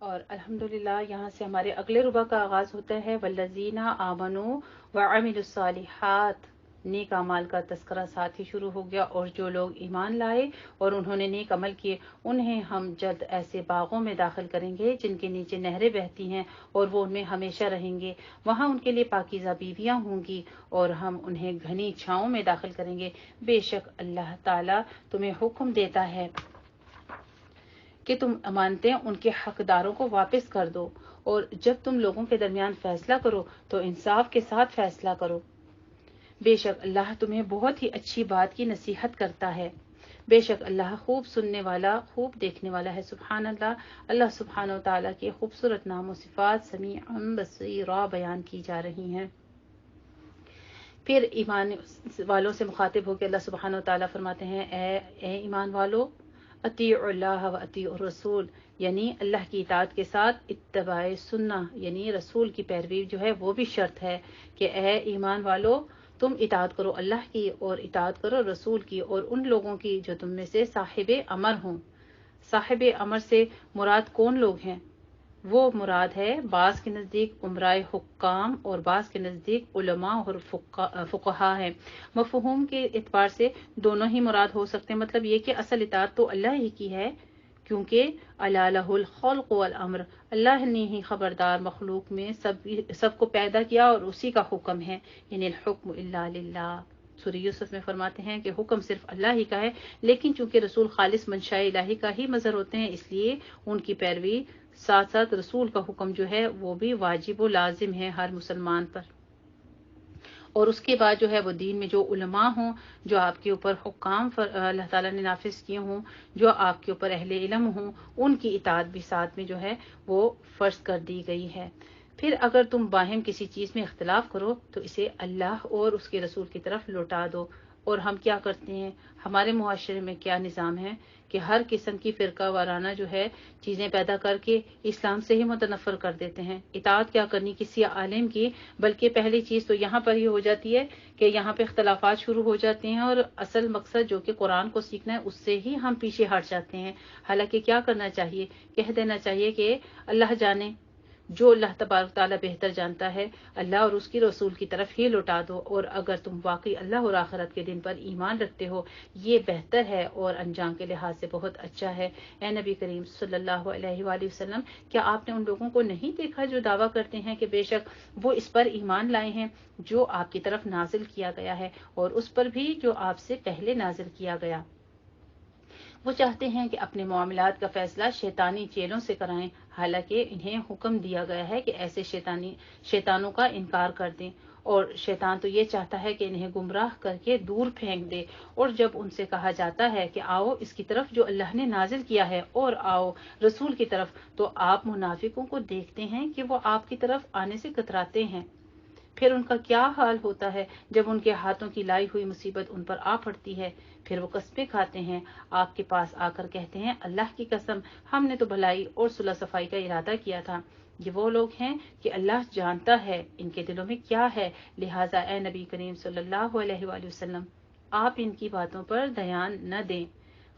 اور الحمدللہ یہاں سے ہمارے اگلے ربع کا آغاز ہوتا ہے والذین آمنوا وعملوا الصالحات، نیک اعمال کا تذکرہ ساتھ ہی شروع ہو گیا، اور جو لوگ ایمان لائے اور انہوں نے نیک عمل کیے انہیں ہم جلد ایسے باغوں میں داخل کریں گے جن کے نیچے نہریں بہتی ہیں اور وہ ان میں ہمیشہ رہیں گے، وہاں ان کے لیے پاکیزہ بیویاں ہوں گی اور ہم انہیں گھنی چھاؤں میں داخل کریں گے۔ بے شک اللہ تعالیٰ تمہیں حکم دیتا ہے کہ تم امانتیں ان کے حقداروں کو واپس کر دو، اور جب تم لوگوں کے درمیان فیصلہ کرو تو انصاف کے ساتھ فیصلہ کرو۔ بے شک اللہ تمہیں بہت ہی اچھی بات کی نصیحت کرتا ہے۔ بے شک اللہ خوب سننے والا، خوب دیکھنے والا ہے۔ سبحان اللہ۔ اللہ سبحانہ و تعالیٰ کے خوبصورت نام و صفات سمیع بصیر بیان کی جا رہی ہیں۔ پھر ایمان والوں سے مخاطب ہو کے اللہ سبحانہ و تعالیٰ فرماتے ہیں، اے ایمان والو، اطیعوا اللہ و اطیعوا الرسول، یعنی اللہ کی اطاعت کے ساتھ اتباع سنہ یعنی رسول کی پیروی جو ہے وہ بھی شرط ہے کہ اے ایمان والو تم اطاعت کرو اللہ کی اور اطاعت کرو رسول کی اور ان لوگوں کی جو تم میں سے صاحب امر ہوں۔ صاحب امر سے مراد کون لوگ ہیں؟ وہ مراد ہے بعض کے نزدیک عمرائے حکام اور بعض کے نزدیک علماء اور فقہا ہے۔ مفہوم کے اعتبار سے دونوں ہی مراد ہو سکتے ہیں، مطلب یہ کہ اصل اطاعت تو اللہ ہی کی ہے، کیونکہ الا لہ الخلق والامر، اللہ نے ہی خبردار مخلوق میں سب کو پیدا کیا اور اسی کا حکم ہے، یعنی الحکم الا للہ۔ سورہ یوسف میں فرماتے ہیں کہ حکم صرف اللہ ہی کا ہے، لیکن چونکہ رسول خالص منشاء الہی کا ہی مظہر ہوتے ہیں اس لیے ان کی پیروی ساتھ ساتھ رسول کا حکم جو ہے وہ بھی واجب و لازم ہے ہر مسلمان پر۔ اور اس کے بعد جو ہے وہ دین میں جو علماء ہوں، جو آپ کے اوپر حکام اللہ تعالیٰ نے نافذ کیے ہوں، جو آپ کے اوپر اہل علم ہوں، ان کی اطاعت بھی ساتھ میں جو ہے وہ فرض کر دی گئی ہے۔ پھر اگر تم باہم کسی چیز میں اختلاف کرو تو اسے اللہ اور اس کے رسول کی طرف لوٹا دو۔ اور ہم کیا کرتے ہیں، ہمارے معاشرے میں کیا نظام ہے کہ ہر قسم کی فرقہ وارانہ جو ہے چیزیں پیدا کر کے اسلام سے ہی متنفر کر دیتے ہیں۔ اطاعت کیا کرنی کسی عالم کی، بلکہ پہلی چیز تو یہاں پر ہی ہو جاتی ہے کہ یہاں پہ اختلافات شروع ہو جاتے ہیں اور اصل مقصد جو کہ قرآن کو سیکھنا ہے اس سے ہی ہم پیچھے ہٹ جاتے ہیں۔ حالانکہ کیا کرنا چاہیے، کہہ دینا چاہیے کہ اللہ جانے، جو اللہ تبارک تعالیٰ بہتر جانتا ہے، اللہ اور اس کی رسول کی طرف ہی لوٹا دو، اور اگر تم واقعی اللہ اور آخرت کے دن پر ایمان رکھتے ہو یہ بہتر ہے اور انجام کے لحاظ سے بہت اچھا ہے۔ اے نبی کریم صلی اللہ علیہ وآلہ وسلم، کیا آپ نے ان لوگوں کو نہیں دیکھا جو دعویٰ کرتے ہیں کہ بے شک وہ اس پر ایمان لائے ہیں جو آپ کی طرف نازل کیا گیا ہے اور اس پر بھی جو آپ سے پہلے نازل کیا گیا؟ وہ چاہتے ہیں کہ اپنے معاملات کا فیصلہ شیطانی چیلوں سے کرائیں، حالانکہ انہیں حکم دیا گیا ہے کہ ایسے شیطانوں کا انکار کر دیں، اور شیطان تو یہ چاہتا ہے کہ انہیں گمراہ کر کے دور پھینک دے۔ اور جب ان سے کہا جاتا ہے کہ آؤ اس کی طرف جو اللہ نے نازل کیا ہے اور آؤ رسول کی طرف، تو آپ منافقوں کو دیکھتے ہیں کہ وہ آپ کی طرف آنے سے کتراتے ہیں۔ پھر ان کا کیا حال ہوتا ہے جب ان کے ہاتھوں کی لائی ہوئی مصیبت ان پر آ پڑتی ہے، پھر وہ قسمیں کھاتے ہیں، آپ کے پاس آ کر کہتے ہیں اللہ کی قسم ہم نے تو بھلائی اور صلح صفائی کا ارادہ کیا تھا۔ یہ وہ لوگ ہیں کہ اللہ جانتا ہے ان کے دلوں میں کیا ہے، لہٰذا اے نبی کریم صلی اللہ علیہ وآلہ وسلم آپ ان کی باتوں پر دھیان نہ دیں۔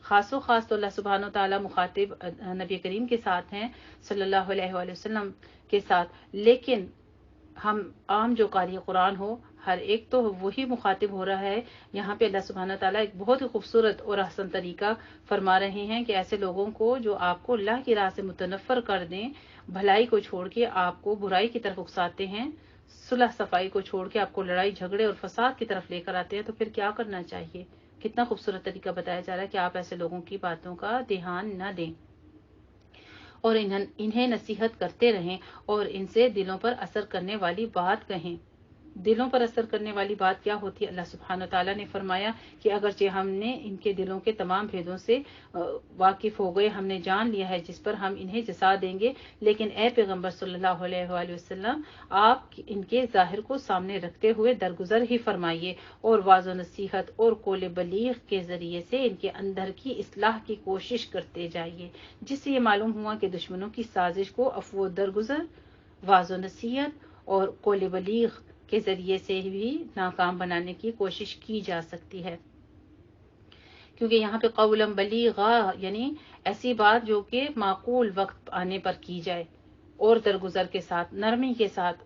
خاص و خاص تو اللہ سبحانہ و تعالیٰ مخاطب نبی کریم کے ساتھ ہیں صلی اللہ علیہ وآلہ وسلم کے ساتھ، لیکن ہم عام جو قاری قرآن ہو ہر ایک تو وہی مخاطب ہو رہا ہے۔ یہاں پہ اللہ سبحانہ تعالیٰ ایک بہت ہی خوبصورت اور احسن طریقہ فرما رہے ہیں کہ ایسے لوگوں کو جو آپ کو اللہ کی راہ سے متنفر کر دیں، بھلائی کو چھوڑ کے آپ کو برائی کی طرف اکساتے ہیں، صلح صفائی کو چھوڑ کے آپ کو لڑائی جھگڑے اور فساد کی طرف لے کر آتے ہیں، تو پھر کیا کرنا چاہیے؟ کتنا خوبصورت طریقہ بتایا جا رہا ہے کہ آپ ایسے لوگوں کی باتوں کا دھیان نہ دیں اور انہیں نصیحت کرتے رہیں اور ان سے دلوں پر اثر کرنے والی بات کہیں۔ دلوں پر اثر کرنے والی بات کیا ہوتی ہے؟ اللہ سبحانہ تعالیٰ نے فرمایا کہ اگرچہ ہم نے ان کے دلوں کے تمام بھیدوں سے واقف ہو گئے، ہم نے جان لیا ہے جس پر ہم انہیں جزا دیں گے، لیکن اے پیغمبر صلی اللہ علیہ وآلہ وسلم آپ ان کے ظاہر کو سامنے رکھتے ہوئے درگزر ہی فرمائیے اور واضح و نصیحت اور قول بلیغ کے ذریعے سے ان کے اندر کی اصلاح کی کوشش کرتے جائیے، جس سے یہ معلوم ہوا کہ دشمنوں کی سازش کو عفو و درگزر، واضح و نصیحت اور قول بلیغ کے ذریعے سے بھی ناکام بنانے کی کوشش کی جا سکتی ہے۔ کیونکہ یہاں پہ قولا بلیغا یعنی ایسی بات جو کہ معقول وقت آنے پر کی جائے، اور درگزر کے ساتھ، نرمی کے ساتھ،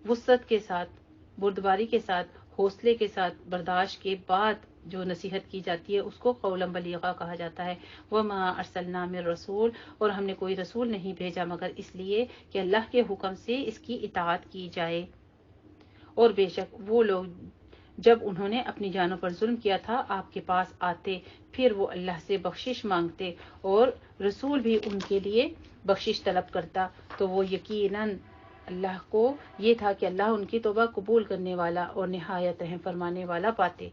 وسعت کے ساتھ، بردباری کے ساتھ، حوصلے کے ساتھ، برداشت کے بعد جو نصیحت کی جاتی ہے اس کو قولا بلیغا کہا جاتا ہے۔ وما ارسلنا من رسول، اور ہم نے کوئی رسول نہیں بھیجا مگر اس لیے کہ اللہ کے حکم سے اس کی اطاعت کی جائے۔ اور بے شک وہ لوگ جب انہوں نے اپنی جانوں پر ظلم کیا تھا آپ کے پاس آتے، پھر وہ اللہ سے بخشش مانگتے اور رسول بھی ان کے لیے بخشش طلب کرتا، تو وہ یقیناً اللہ کو یہ تھا کہ اللہ ان کی توبہ قبول کرنے والا اور نہایت رحم فرمانے والا پاتے۔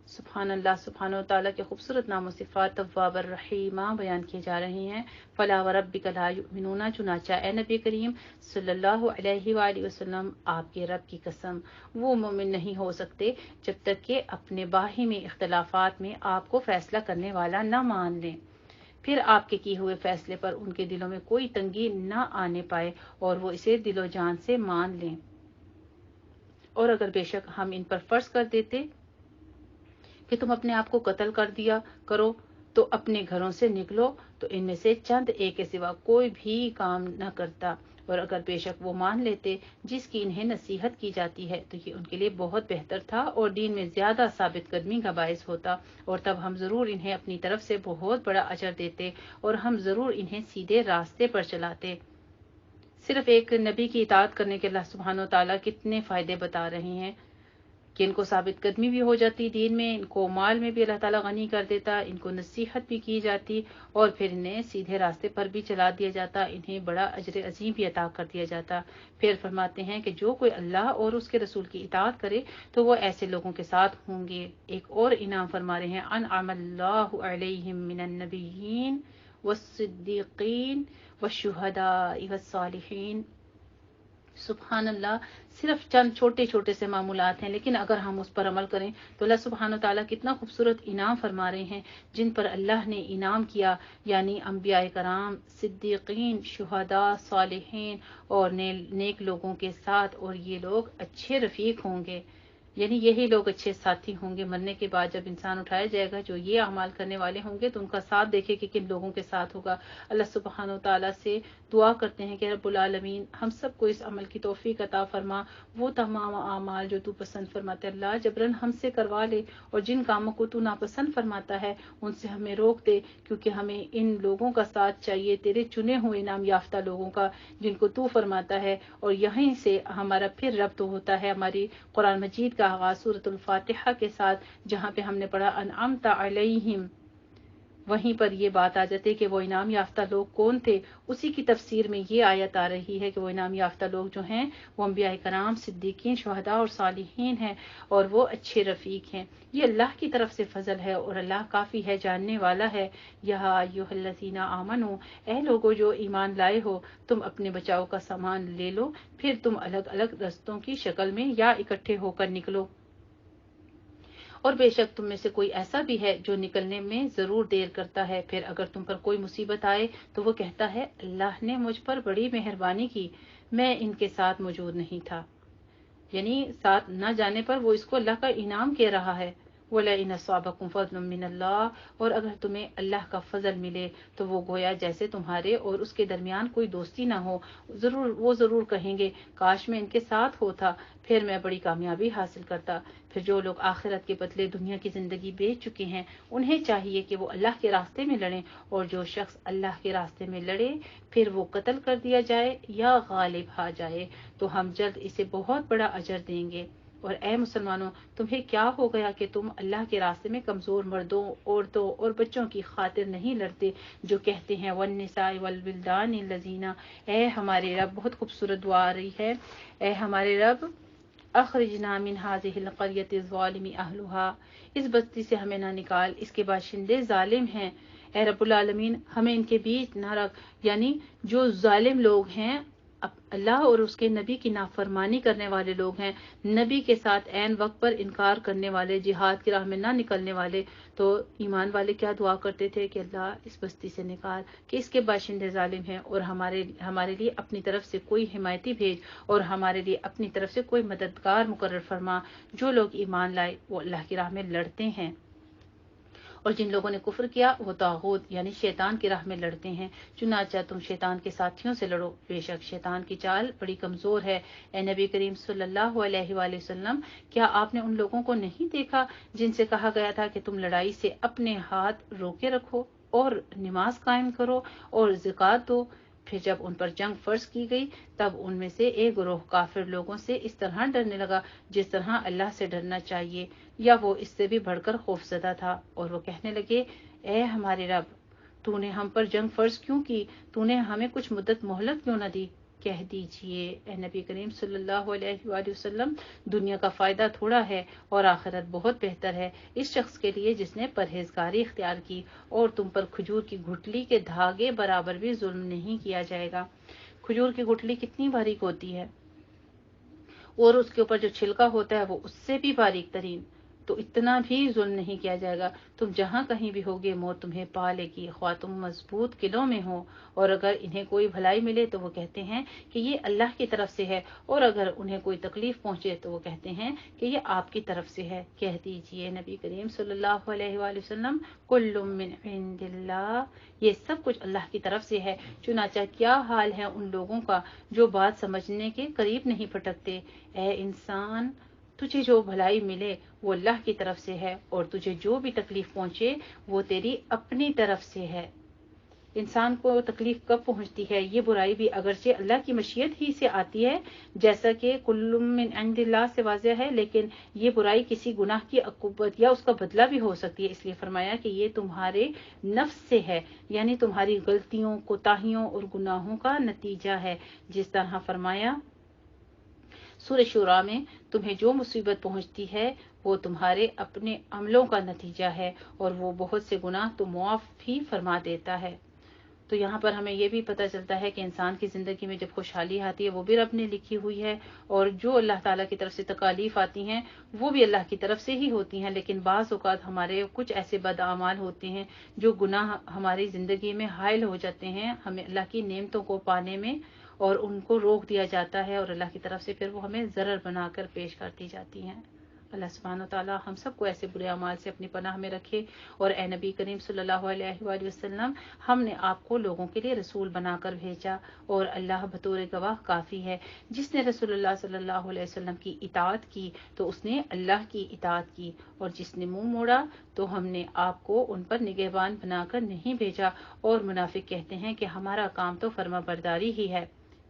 سبحان اللہ، سبحانہ و تعالیٰ کے خوبصورت نام و صفات تواب الرحیمہ بیان کیے جا رہے ہیں۔ فلا وربک لا یؤمنون، چنانچہ اے نبی کریم صلی اللہ علیہ وآلہ وسلم آپ کے رب کی قسم، وہ مومن نہیں ہو سکتے جب تک کہ اپنے باہمی اختلافات میں آپ کو فیصلہ کرنے والا نہ مان لیں، پھر آپ کے کیے ہوئے فیصلے پر ان کے دلوں میں کوئی تنگی نہ آنے پائے اور وہ اسے دل و جان سے مان لیں۔ اور اگر بے شک ہم ان پر فرض کر دیتے کہ تم اپنے آپ کو قتل کر دیا کرو تو اپنے گھروں سے نکلو، تو ان میں سے چند ایک کے سوا کوئی بھی کام نہ کرتا، اور اگر بے شک وہ مان لیتے جس کی انہیں نصیحت کی جاتی ہے تو یہ ان کے لیے بہت بہتر تھا اور دین میں زیادہ ثابت قدمی کا باعث ہوتا، اور تب ہم ضرور انہیں اپنی طرف سے بہت بڑا اجر دیتے اور ہم ضرور انہیں سیدھے راستے پر چلاتے۔ صرف ایک نبی کی اطاعت کرنے کے اللہ سبحانہ و تعالیٰ کتنے فائدے بتا رہے ہیں کہ ان کو ثابت قدمی بھی ہو جاتی دین میں، ان کو مال میں بھی اللہ تعالیٰ غنی کر دیتا، ان کو نصیحت بھی کی جاتی اور پھر انہیں سیدھے راستے پر بھی چلا دیا جاتا، انہیں بڑا اجر عظیم بھی عطا کر دیا جاتا۔ پھر فرماتے ہیں کہ جو کوئی اللہ اور اس کے رسول کی اطاعت کرے تو وہ ایسے لوگوں کے ساتھ ہوں گے۔ ایک اور انعام فرما رہے ہیں، انعم اللہ علیہم من النبیین والصدیقین والشہداء والصالحین۔ سبحان اللہ، صرف چند چھوٹے چھوٹے سے معمولات ہیں، لیکن اگر ہم اس پر عمل کریں تو اللہ سبحانہ تعالیٰ کتنا خوبصورت انعام فرما رہے ہیں جن پر اللہ نے انعام کیا، یعنی انبیاء کرام، صدیقین، شہداء، صالحین اور نیک لوگوں کے ساتھ، اور یہ لوگ اچھے رفیق ہوں گے، یعنی یہی لوگ اچھے ساتھی ہوں گے۔ مرنے کے بعد جب انسان اٹھایا جائے گا جو یہ اعمال کرنے والے ہوں گے تو ان کا ساتھ دیکھے کہ کن لوگوں کے ساتھ ہوگا۔ اللہ سبحانہ و تعالیٰ سے دعا کرتے ہیں کہ رب العالمین ہم سب کو اس عمل کی توفیق عطا فرما، وہ تمام اعمال جو تو پسند فرماتے اللہ جبرن ہم سے کروا لے، اور جن کاموں کو تو ناپسند فرماتا ہے ان سے ہمیں روک دے، کیونکہ ہمیں ان لوگوں کا ساتھ چاہیے، تیرے چنے ہوئے انعام یافتہ لوگوں کا جن کو تو فرماتا ہے، اور یہیں سے ہمارا پھر ربط ہوتا ہے ہماری قرآن مجید کا آغاز سورۃ الفاتحہ کے ساتھ، جہاں پہ ہم نے پڑھا انعمت علیہم، وہیں پر یہ بات آ جاتی ہے کہ وہ انعام یافتہ لوگ کون تھے۔ اسی کی تفسیر میں یہ آیت آ رہی ہے کہ وہ انعام یافتہ لوگ جو ہیں وہ انبیاء کرام، صدیقین، شہداء اور صالحین ہیں، اور وہ اچھے رفیق ہیں۔ یہ اللہ کی طرف سے فضل ہے اور اللہ کافی ہے، جاننے والا ہے۔ یا ایھا الذین آمنو، اے لوگو جو ایمان لائے ہو، تم اپنے بچاؤ کا سامان لے لو، پھر تم الگ الگ رستوں کی شکل میں یا اکٹھے ہو کر نکلو، اور بے شک تم میں سے کوئی ایسا بھی ہے جو نکلنے میں ضرور دیر کرتا ہے، پھر اگر تم پر کوئی مصیبت آئے تو وہ کہتا ہے اللہ نے مجھ پر بڑی مہربانی کی، میں ان کے ساتھ موجود نہیں تھا، یعنی ساتھ نہ جانے پر وہ اس کو اللہ کا انعام کہہ رہا ہے۔ وَلَئِنْ أَصَابَكُمْ فَضْلٌ مِّنَ اللَّهِ، اور اگر تمہیں اللہ کا فضل ملے تو وہ گویا جیسے تمہارے اور اس کے درمیان کوئی دوستی نہ ہو، وہ ضرور کہیں گے کاش میں ان کے ساتھ ہوتا، پھر میں بڑی کامیابی حاصل کرتا۔ پھر جو لوگ آخرت کے بدلے دنیا کی زندگی بیچ چکے ہیں انہیں چاہیے کہ وہ اللہ کے راستے میں لڑیں، اور جو شخص اللہ کے راستے میں لڑے پھر وہ قتل کر دیا جائے یا غالب آ جائے تو ہم جلد اسے بہت بڑا اجر دیں گے۔ اور اے مسلمانوں، تمہیں کیا ہو گیا کہ تم اللہ کے راستے میں کمزور مردوں، عورتوں اور بچوں کی خاطر نہیں لڑتے جو کہتے ہیں والنساء والولدان الذین، اے ہمارے رب، بہت خوبصورت دعا آ رہی ہے، اے ہمارے رب اخرجنا من هذه القرية الظالم اهلها، اس بستی سے ہمیں نہ نکال، اس کے باشندے ظالم ہیں۔ اے رب العالمین ہمیں ان کے بیچ نہ رکھ، یعنی جو ظالم لوگ ہیں، اللہ اور اس کے نبی کی نافرمانی کرنے والے لوگ ہیں، نبی کے ساتھ عین وقت پر انکار کرنے والے، جہاد کی راہ میں نہ نکلنے والے، تو ایمان والے کیا دعا کرتے تھے کہ اللہ اس بستی سے نکال کہ اس کے باشندے ظالم ہیں، اور ہمارے لیے اپنی طرف سے کوئی حمایتی بھیج، اور ہمارے لیے اپنی طرف سے کوئی مددگار مقرر فرما۔ جو لوگ ایمان لائے وہ اللہ کی راہ میں لڑتے ہیں اور جن لوگوں نے کفر کیا وہ طاغوت یعنی شیطان کی راہ میں لڑتے ہیں، چنانچہ تم شیطان کے ساتھیوں سے لڑو، بے شک شیطان کی چال بڑی کمزور ہے۔ اے نبی کریم صلی اللہ علیہ وآلہ وسلم، کیا آپ نے ان لوگوں کو نہیں دیکھا جن سے کہا گیا تھا کہ تم لڑائی سے اپنے ہاتھ روکے رکھو اور نماز قائم کرو اور زکوٰۃ دو؟ پھر جب ان پر جنگ فرض کی گئی تب ان میں سے ایک گروہ کافر لوگوں سے اس طرح ڈرنے لگا جس طرح اللہ سے ڈرنا چاہیے، یا وہ اس سے بھی بڑھ کر خوف زدہ تھا، اور وہ کہنے لگے اے ہمارے رب، تو نے ہم پر جنگ فرض کیوں کی؟ تو نے ہمیں کچھ مدت مہلت کیوں نہ دی؟ کہہ دیجئے اے نبی کریم صلی اللہ علیہ وآلہ وسلم، دنیا کا فائدہ تھوڑا ہے اور آخرت بہت بہتر ہے اس شخص کے لیے جس نے پرہیزگاری اختیار کی، اور تم پر کھجور کی گٹھلی کے دھاگے برابر بھی ظلم نہیں کیا جائے گا۔ کھجور کی گٹھلی کتنی باریک ہوتی ہے، اور اس کے اوپر جو چھلکا ہوتا ہے وہ اس سے بھی باریک ترین، تو اتنا بھی ظلم نہیں کیا جائے گا۔ تم جہاں کہیں بھی ہوگے موت تمہیں پا لے گی، خواہ تم مضبوط قلعوں میں ہو، اور اگر انہیں کوئی بھلائی ملے تو وہ کہتے ہیں کہ یہ اللہ کی طرف سے ہے، اور اگر انہیں کوئی تکلیف پہنچے تو وہ کہتے ہیں کہ یہ آپ کی طرف سے ہے۔ کہہ دیجئے نبی کریم صلی اللہ علیہ وآلہ وسلم، کل من عند اللہ، یہ سب کچھ اللہ کی طرف سے ہے۔ چنانچہ کیا حال ہے ان لوگوں کا جو بات سمجھنے کے قریب نہیں پھٹکتے۔ اے انسان، تجھے جو بھلائی ملے وہ اللہ کی طرف سے ہے، اور تجھے جو بھی تکلیف پہنچے وہ تیری اپنی طرف سے ہے۔ انسان کو تکلیف کب پہنچتی ہے؟ یہ برائی بھی اگرچہ اللہ کی مشیت ہی سے آتی ہے، جیسا کہ کل من عند اللہ سے واضح ہے، لیکن یہ برائی کسی گناہ کی عقوبت یا اس کا بدلہ بھی ہو سکتی ہے، اس لیے فرمایا کہ یہ تمہارے نفس سے ہے، یعنی تمہاری غلطیوں، کوتاہیوں اور گناہوں کا نتیجہ ہے۔ جس طرح فرمایا سورہ شورى میں، تمہیں جو مصیبت پہنچتی ہے وہ تمہارے اپنے عملوں کا نتیجہ ہے، اور وہ بہت سے گناہ تو معاف بھی فرما دیتا ہے۔ تو یہاں پر ہمیں یہ بھی پتہ چلتا ہے کہ انسان کی زندگی میں جب خوشحالی آتی ہے وہ بھی رب نے لکھی ہوئی ہے، اور جو اللہ تعالیٰ کی طرف سے تکالیف آتی ہیں وہ بھی اللہ کی طرف سے ہی ہوتی ہیں، لیکن بعض اوقات ہمارے کچھ ایسے بد اعمال ہوتے ہیں جو گناہ ہماری زندگی میں حائل ہو جاتے ہیں، ہمیں اللہ کی نعمتوں کو پانے میں، اور ان کو روک دیا جاتا ہے، اور اللہ کی طرف سے پھر وہ ہمیں ضرر بنا کر پیش کرتی جاتی ہیں۔ اللہ سبحانہ وتعالیٰ ہم سب کو ایسے برے اعمال سے اپنی پناہ میں رکھے، اور اے نبی کریم صلی اللہ علیہ وآلہ وسلم، ہم نے آپ کو لوگوں کے لیے رسول بنا کر بھیجا، اور اللہ بطور گواہ کافی ہے۔ جس نے رسول اللہ صلی اللہ علیہ وسلم کی اطاعت کی تو اس نے اللہ کی اطاعت کی، اور جس نے منہ موڑا تو ہم نے آپ کو ان پر نگہبان بنا کر نہیں بھیجا۔ اور منافق کہتے ہیں کہ ہمارا کام تو فرما برداری ہی ہے،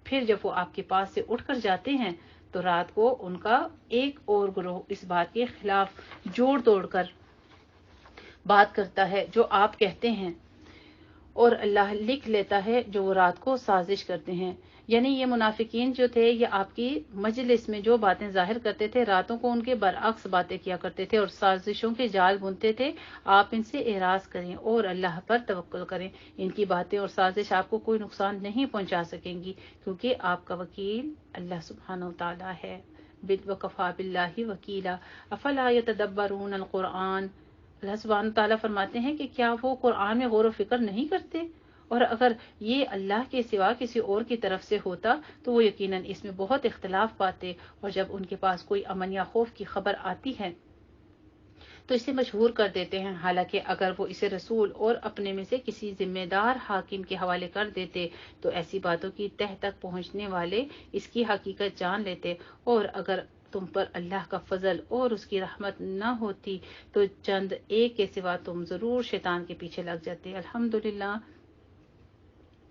پھر جب وہ آپ کے پاس سے اٹھ کر جاتے ہیں تو رات کو ان کا ایک اور گروہ اس بات کے خلاف جوڑ توڑ کر بات کرتا ہے جو آپ کہتے ہیں، اور اللہ لکھ لیتا ہے جو وہ رات کو سازش کرتے ہیں۔ یعنی یہ منافقین جو تھے یہ آپ کی مجلس میں جو باتیں ظاہر کرتے تھے، راتوں کو ان کے برعکس باتیں کیا کرتے تھے اور سازشوں کے جال بنتے تھے۔ آپ ان سے اعراض کریں اور اللہ پر توکل کریں، ان کی باتیں اور سازش آپ کو کوئی نقصان نہیں پہنچا سکیں گی، کیونکہ آپ کا وکیل اللہ سبحانہ وتعالی ہے۔ وَكَفَى بِاللَّهِ وَكِيلًا أَفَلَا يَتَدَبَّرُونَ الْقُرْآنَ، اللہ سبحانہ تعالیٰ فرماتے ہیں کہ کیا وہ قرآن میں غور و فکر نہیں کرتے؟ اور اگر یہ اللہ کے سوا کسی اور کی طرف سے ہوتا تو وہ یقیناً اس میں بہت اختلاف پاتے، اور جب ان کے پاس کوئی امن یا خوف کی خبر آتی ہے تو اسے مشہور کر دیتے ہیں، حالانکہ اگر وہ اسے رسول اور اپنے میں سے کسی ذمہ دار حاکم کے حوالے کر دیتے تو ایسی باتوں کی تہ تک پہنچنے والے اس کی حقیقت جان لیتے، اور اگر تم پر اللہ کا فضل اور اس کی رحمت نہ ہوتی تو چند ایک کے سوا تم ضرور شیطان کے پیچھے لگ جاتے۔ الحمدللہ،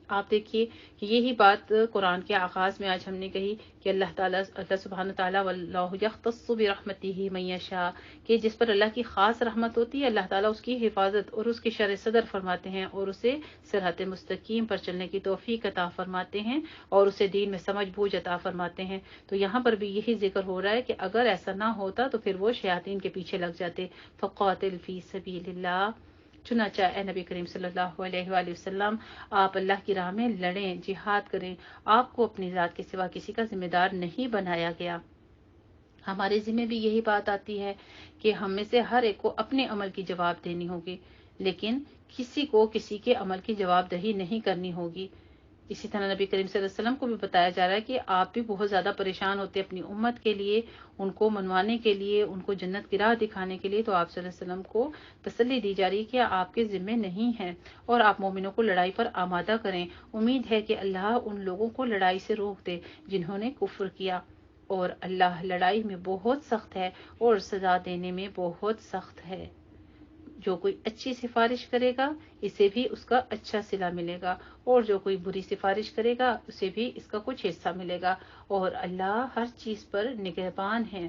آپ دیکھیے کہ یہی بات قرآن کے آغاز میں آج ہم نے کہی کہ اللہ سبحانہ تعالیٰ واللہ یختص برحمتہ من یشاء، کہ جس پر اللہ کی خاص رحمت ہوتی ہے اللہ تعالیٰ اس کی حفاظت اور اس کی شرح صدر فرماتے ہیں، اور اسے صراط مستقیم پر چلنے کی توفیق عطا فرماتے ہیں، اور اسے دین میں سمجھ بوجھ عطا فرماتے ہیں۔ تو یہاں پر بھی یہی ذکر ہو رہا ہے کہ اگر ایسا نہ ہوتا تو پھر وہ شیاطین کے پیچھے لگ جاتے۔ فقاتل فی سبیل اللہ، چنانچہ اے نبی کریم صلی اللہ علیہ وآلہ وسلم، آپ اللہ کی راہ میں لڑیں، جہاد کریں، آپ کو اپنی ذات کے سوا کسی کا ذمہ دار نہیں بنایا گیا۔ ہمارے ذمہ بھی یہی بات آتی ہے کہ ہم میں سے ہر ایک کو اپنے عمل کی جواب دینی ہوگی، لیکن کسی کو کسی کے عمل کی جواب دہی نہیں کرنی ہوگی۔ اسی طرح نبی کریم صلی اللہ علیہ وسلم کو بھی بتایا جا رہا ہے کہ آپ بھی بہت زیادہ پریشان ہوتے اپنی امت کے لیے، ان کو منوانے کے لیے، ان کو جنت کی راہ دکھانے کے لیے، تو آپ صلی اللہ علیہ وسلم کو تسلی دی جا رہی ہے کہ آپ کے ذمے نہیں ہیں اور آپ مومنوں کو لڑائی پر آمادہ کریں۔ امید ہے کہ اللہ ان لوگوں کو لڑائی سے روک دے جنہوں نے کفر کیا، اور اللہ لڑائی میں بہت سخت ہے اور سزا دینے میں بہت سخت ہے۔ جو کوئی اچھی سفارش کرے گا اسے بھی اس کا اچھا صلہ ملے گا، اور جو کوئی بری سفارش کرے گا اسے بھی اس کا کچھ حصہ ملے گا، اور اللہ ہر چیز پر نگہبان ہے۔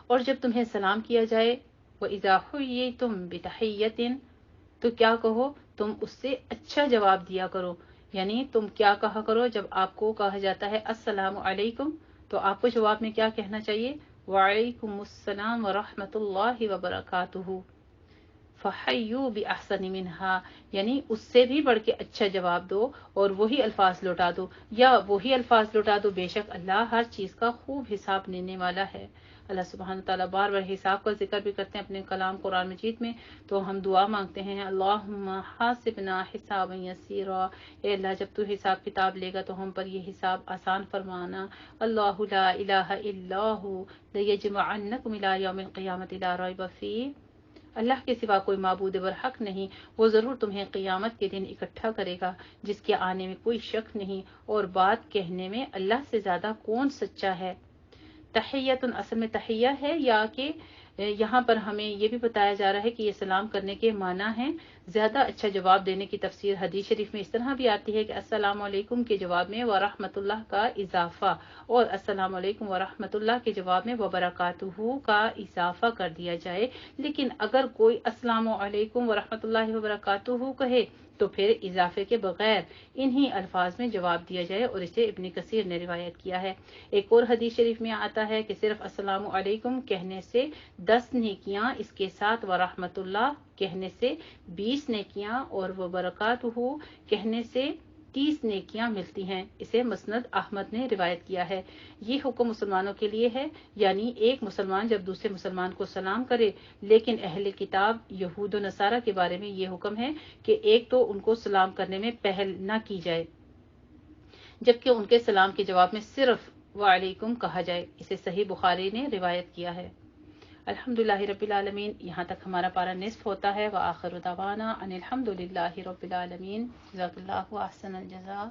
اور جب تمہیں سلام کیا جائے وَإِذَا حُيِّيتُم بِتَحِيَّةٍ، تو کیا کہو، تم اس سے اچھا جواب دیا کرو۔ یعنی تم کیا کہا کرو جب آپ کو کہا جاتا ہے السلام علیکم، تو آپ کو جواب میں کیا کہنا چاہیے؟ وعلیکم السلام ورحمۃ اللہ وبرکاتہ۔ فَحَيُّوا بِأَحْسَنِ مِنْهَا، یعنی اس سے بھی بڑھ کے اچھا جواب دو اور وہی الفاظ لوٹا دو، یا وہی الفاظ لوٹا دو، بے شک اللہ ہر چیز کا خوب حساب لینے والا ہے۔ اللہ سبحانہ تعالیٰ بار بار حساب کا ذکر بھی کرتے ہیں اپنے کلام قرآن مجید میں، تو ہم دعا مانگتے ہیں اللہم حاسبنا حسابا یسیرا، اے اللہ جب تو حساب کتاب لے گا تو ہم پر یہ حساب آسان فرمانا۔ اللہ لا الہ الا ہو لیجمعنکم الی یوم القیامۃ لا ریب فیہ، اللہ کے سوا کوئی معبود برحق نہیں، وہ ضرور تمہیں قیامت کے دن اکٹھا کرے گا جس کے آنے میں کوئی شک نہیں، اور بات کہنے میں اللہ سے زیادہ کون سچا ہے۔ تحیتن اصل میں تحیہ ہے، یا کہ یہاں پر ہمیں یہ بھی بتایا جا رہا ہے کہ یہ سلام کرنے کے معنی ہیں زیادہ اچھا جواب دینے کی تفسیر حدیث شریف میں اس طرح بھی آتی ہے کہ السلام علیکم کے جواب میں ورحمۃ اللہ کا اضافہ، اور السلام علیکم ورحمۃ اللہ کے جواب میں وبرکاتہ کا اضافہ کر دیا جائے۔ لیکن اگر کوئی السلام علیکم ورحمۃ اللہ وبرکاتہ کہے تو پھر اضافے کے بغیر انہی الفاظ میں جواب دیا جائے، اور اسے ابن کثیر نے روایت کیا ہے۔ ایک اور حدیث شریف میں آتا ہے کہ صرف السلام علیکم کہنے سے 10 نیکیاں، اس کے ساتھ ورحمۃ اللہ کہنے سے 20 نیکیاں، اور وبرکاتہ کہنے سے 30 نیکیاں ملتی ہیں۔ اسے مسند احمد نے روایت کیا ہے۔ یہ حکم مسلمانوں کے لیے ہے، یعنی ایک مسلمان جب دوسرے مسلمان کو سلام کرے، لیکن اہل کتاب یہود و نصارہ کے بارے میں یہ حکم ہے کہ ایک تو ان کو سلام کرنے میں پہل نہ کی جائے، جبکہ ان کے سلام کے جواب میں صرف وعلیکم کہا جائے۔ اسے صحیح بخاری نے روایت کیا ہے۔ الحمدللہ رب العالمین، یہاں تک ہمارا پارہ نصف ہوتا ہے۔ وآخر دعوانا ان الحمدللہ رب العالمین۔ جزاک اللہ احسن الجزاء۔